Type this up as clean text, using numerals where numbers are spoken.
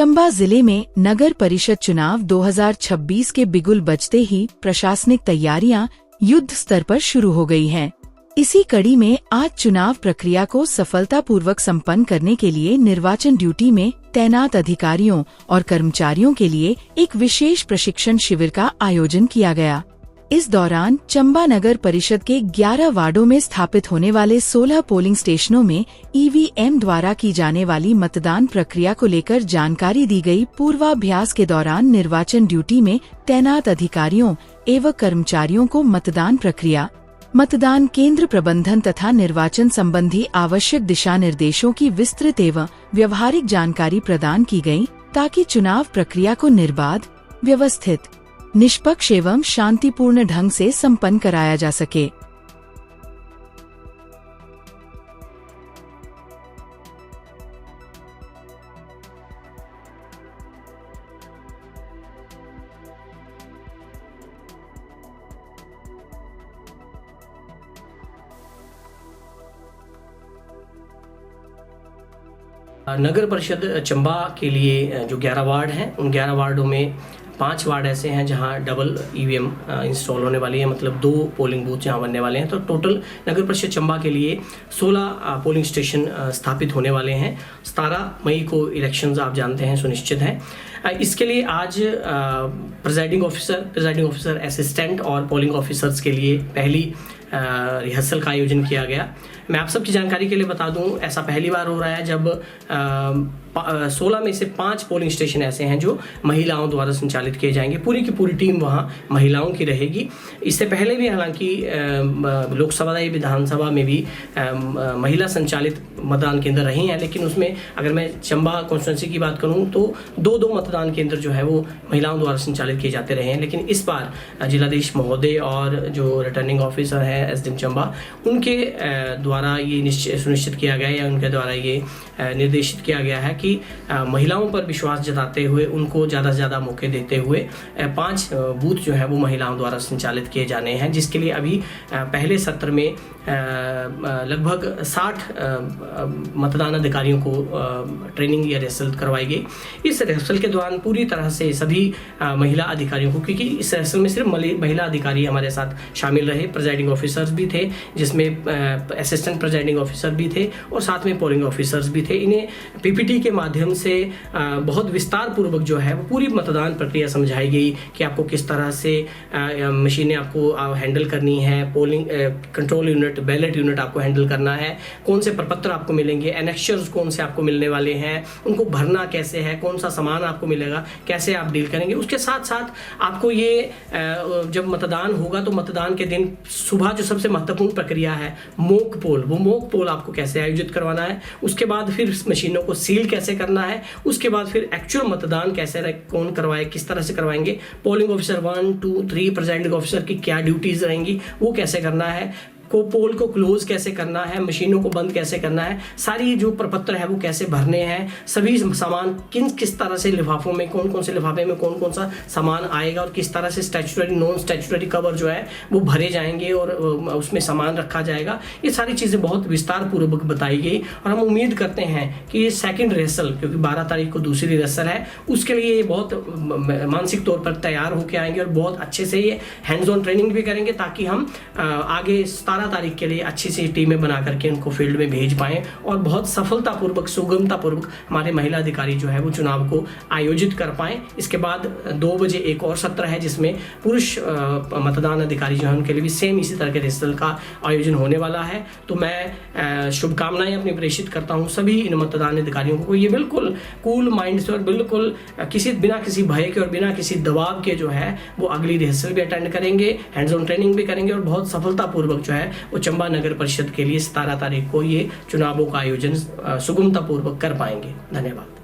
चंबा जिले में नगर परिषद चुनाव 2026 के बिगुल बजते ही प्रशासनिक तैयारियां युद्ध स्तर पर शुरू हो गई हैं। इसी कड़ी में आज चुनाव प्रक्रिया को सफलतापूर्वक संपन्न करने के लिए निर्वाचन ड्यूटी में तैनात अधिकारियों और कर्मचारियों के लिए एक विशेष प्रशिक्षण शिविर का आयोजन किया गया। इस दौरान चंबा नगर परिषद के 11 वार्डों में स्थापित होने वाले 16 पोलिंग स्टेशनों में ईवीएम द्वारा की जाने वाली मतदान प्रक्रिया को लेकर जानकारी दी गई। पूर्वाभ्यास के दौरान निर्वाचन ड्यूटी में तैनात अधिकारियों एवं कर्मचारियों को मतदान प्रक्रिया, मतदान केंद्र प्रबंधन तथा निर्वाचन संबंधी आवश्यक दिशा निर्देशों की विस्तृत एवं व्यवहारिक जानकारी प्रदान की गई, ताकि चुनाव प्रक्रिया को निर्बाध, व्यवस्थित, निष्पक्ष एवं शांतिपूर्ण ढंग से संपन्न कराया जा सके। नगर परिषद चंबा के लिए जो 11 वार्ड हैं, उन 11 वार्डों में 5 वार्ड ऐसे हैं जहां डबल ईवीएम इंस्टॉल होने वाली है, मतलब 2 पोलिंग बूथ जहां बनने वाले हैं। तो टोटल नगर परिषद चंबा के लिए 16 पोलिंग स्टेशन स्थापित होने वाले हैं। 17 मई को इलेक्शंस आप जानते हैं सुनिश्चित हैं। इसके लिए आज प्रिजाइडिंग ऑफिसर, असिस्टेंट और पोलिंग ऑफिसर्स के लिए पहली रिहर्सल का आयोजन किया गया। मैं आप सबकी जानकारी के लिए बता दूं, ऐसा पहली बार हो रहा है जब 16 में से 5 पोलिंग स्टेशन ऐसे हैं जो महिलाओं द्वारा संचालित किए जाएंगे। पूरी की पूरी टीम वहां महिलाओं की रहेगी। इससे पहले भी हालांकि लोकसभा या विधानसभा में भी महिला संचालित मतदान केंद्र रहे हैं, लेकिन उसमें अगर मैं चंबा कॉन्स्टिट्यूंसी की बात करूं तो 2 मतदान केंद्र जो है वो महिलाओं द्वारा संचालित किए जाते रहे हैं। लेकिन इस बार जिलाधीश महोदय और जो रिटर्निंग ऑफिसर है एसडीएम चंबा, उनके द्वारा ये सुनिश्चित किया गया या उनके द्वारा ये निर्देशित किया गया है कि महिलाओं पर विश्वास जताते हुए उनको ज़्यादा से ज़्यादा मौके देते हुए 5 बूथ जो है वो महिलाओं द्वारा संचालित किए जाने हैं, जिसके लिए अभी पहले सत्र में लगभग 60 मतदान अधिकारियों को ट्रेनिंग या रिहर्सल करवाई गई। इस रिहर्सल के दौरान पूरी तरह से सभी महिला अधिकारियों को, क्योंकि इस रिहर्सल में सिर्फ महिला अधिकारी हमारे साथ शामिल रहे, प्रिजाइडिंग ऑफिसर्स भी थे, जिसमें असिस्टेंट प्रिजाइडिंग ऑफिसर भी थे और साथ में पोलिंग ऑफिसर्स भी थे। इन्हें पीपीटी के माध्यम से बहुत विस्तार पूर्वक जो है वो पूरी मतदान प्रक्रिया समझाई गई कि आपको किस तरह से मशीनें आपको हैंडल करनी है, polling control unit, ballot unit आपको हैंडल करना है, कौन से प्रपत्र आपको मिलेंगे, एनेक्शर्स कौन से आपको मिलने वाले हैं, उनको भरना कैसे है, कौन सा सामान आपको मिलेगा, कैसे आप डील करेंगे। उसके साथ साथ आपको ये जब मतदान होगा तो मतदान के दिन सुबह जो सबसे महत्वपूर्ण प्रक्रिया है मॉक पोल, वो मॉक पोल आपको कैसे आयोजित करवाना है, उसके बाद फिर मशीनों को सील कैसे करना है, उसके बाद फिर एक्चुअल मतदान कैसे कौन करवाए, किस तरह से करवाएंगे, पोलिंग ऑफिसर 1, 2, 3 प्रिजाइडिंग ऑफिसर की क्या ड्यूटीज रहेंगी, वो कैसे करना है, पोल को क्लोज कैसे करना है, मशीनों को बंद कैसे करना है, सारी जो प्रपत्र है वो कैसे भरने हैं, सभी सामान किस तरह से लिफाफों में, कौन से लिफाफे में कौन सा सामान आएगा और किस तरह से स्टैट्यूटरी नॉन स्टैट्यूटरी कवर जो है वो भरे जाएंगे और उसमें सामान रखा जाएगा। ये सारी चीज़ें बहुत विस्तार पूर्वक बताई गई और हम उम्मीद करते हैं कि ये सेकेंड रिहर्सल, क्योंकि 12 तारीख को दूसरी रिहर्सल है, उसके लिए ये बहुत मानसिक तौर पर तैयार होकर आएंगे और बहुत अच्छे से ये हैंड्स ऑन ट्रेनिंग भी करेंगे, ताकि हम आगे 17 तारीख के लिए अच्छी सी टीमें बना करके उनको फील्ड में भेज पाएं और बहुत सफलतापूर्वक, सुगमतापूर्वक हमारे महिला अधिकारी जो है वो चुनाव को आयोजित कर पाएं। इसके बाद 2 बजे एक और सत्र है जिसमें पुरुष मतदान अधिकारी जो है उनके लिए भी सेम इसी तरह के रिहर्सल का आयोजन होने वाला है। तो मैं शुभकामनाएं अपनी प्रेषित करता हूं सभी इन मतदान अधिकारियों को। ये बिल्कुल कूल माइंड से और बिल्कुल बिना किसी भय के और बिना किसी दबाव के जो है वो अगली रिहर्सल भी अटेंड करेंगे, हैंड्स ऑन ट्रेनिंग भी करेंगे और बहुत सफलतापूर्वक जो है वो चंबा नगर परिषद के लिए 17 तारीख को ये चुनावों का आयोजन सुगमतापूर्वक कर पाएंगे। धन्यवाद।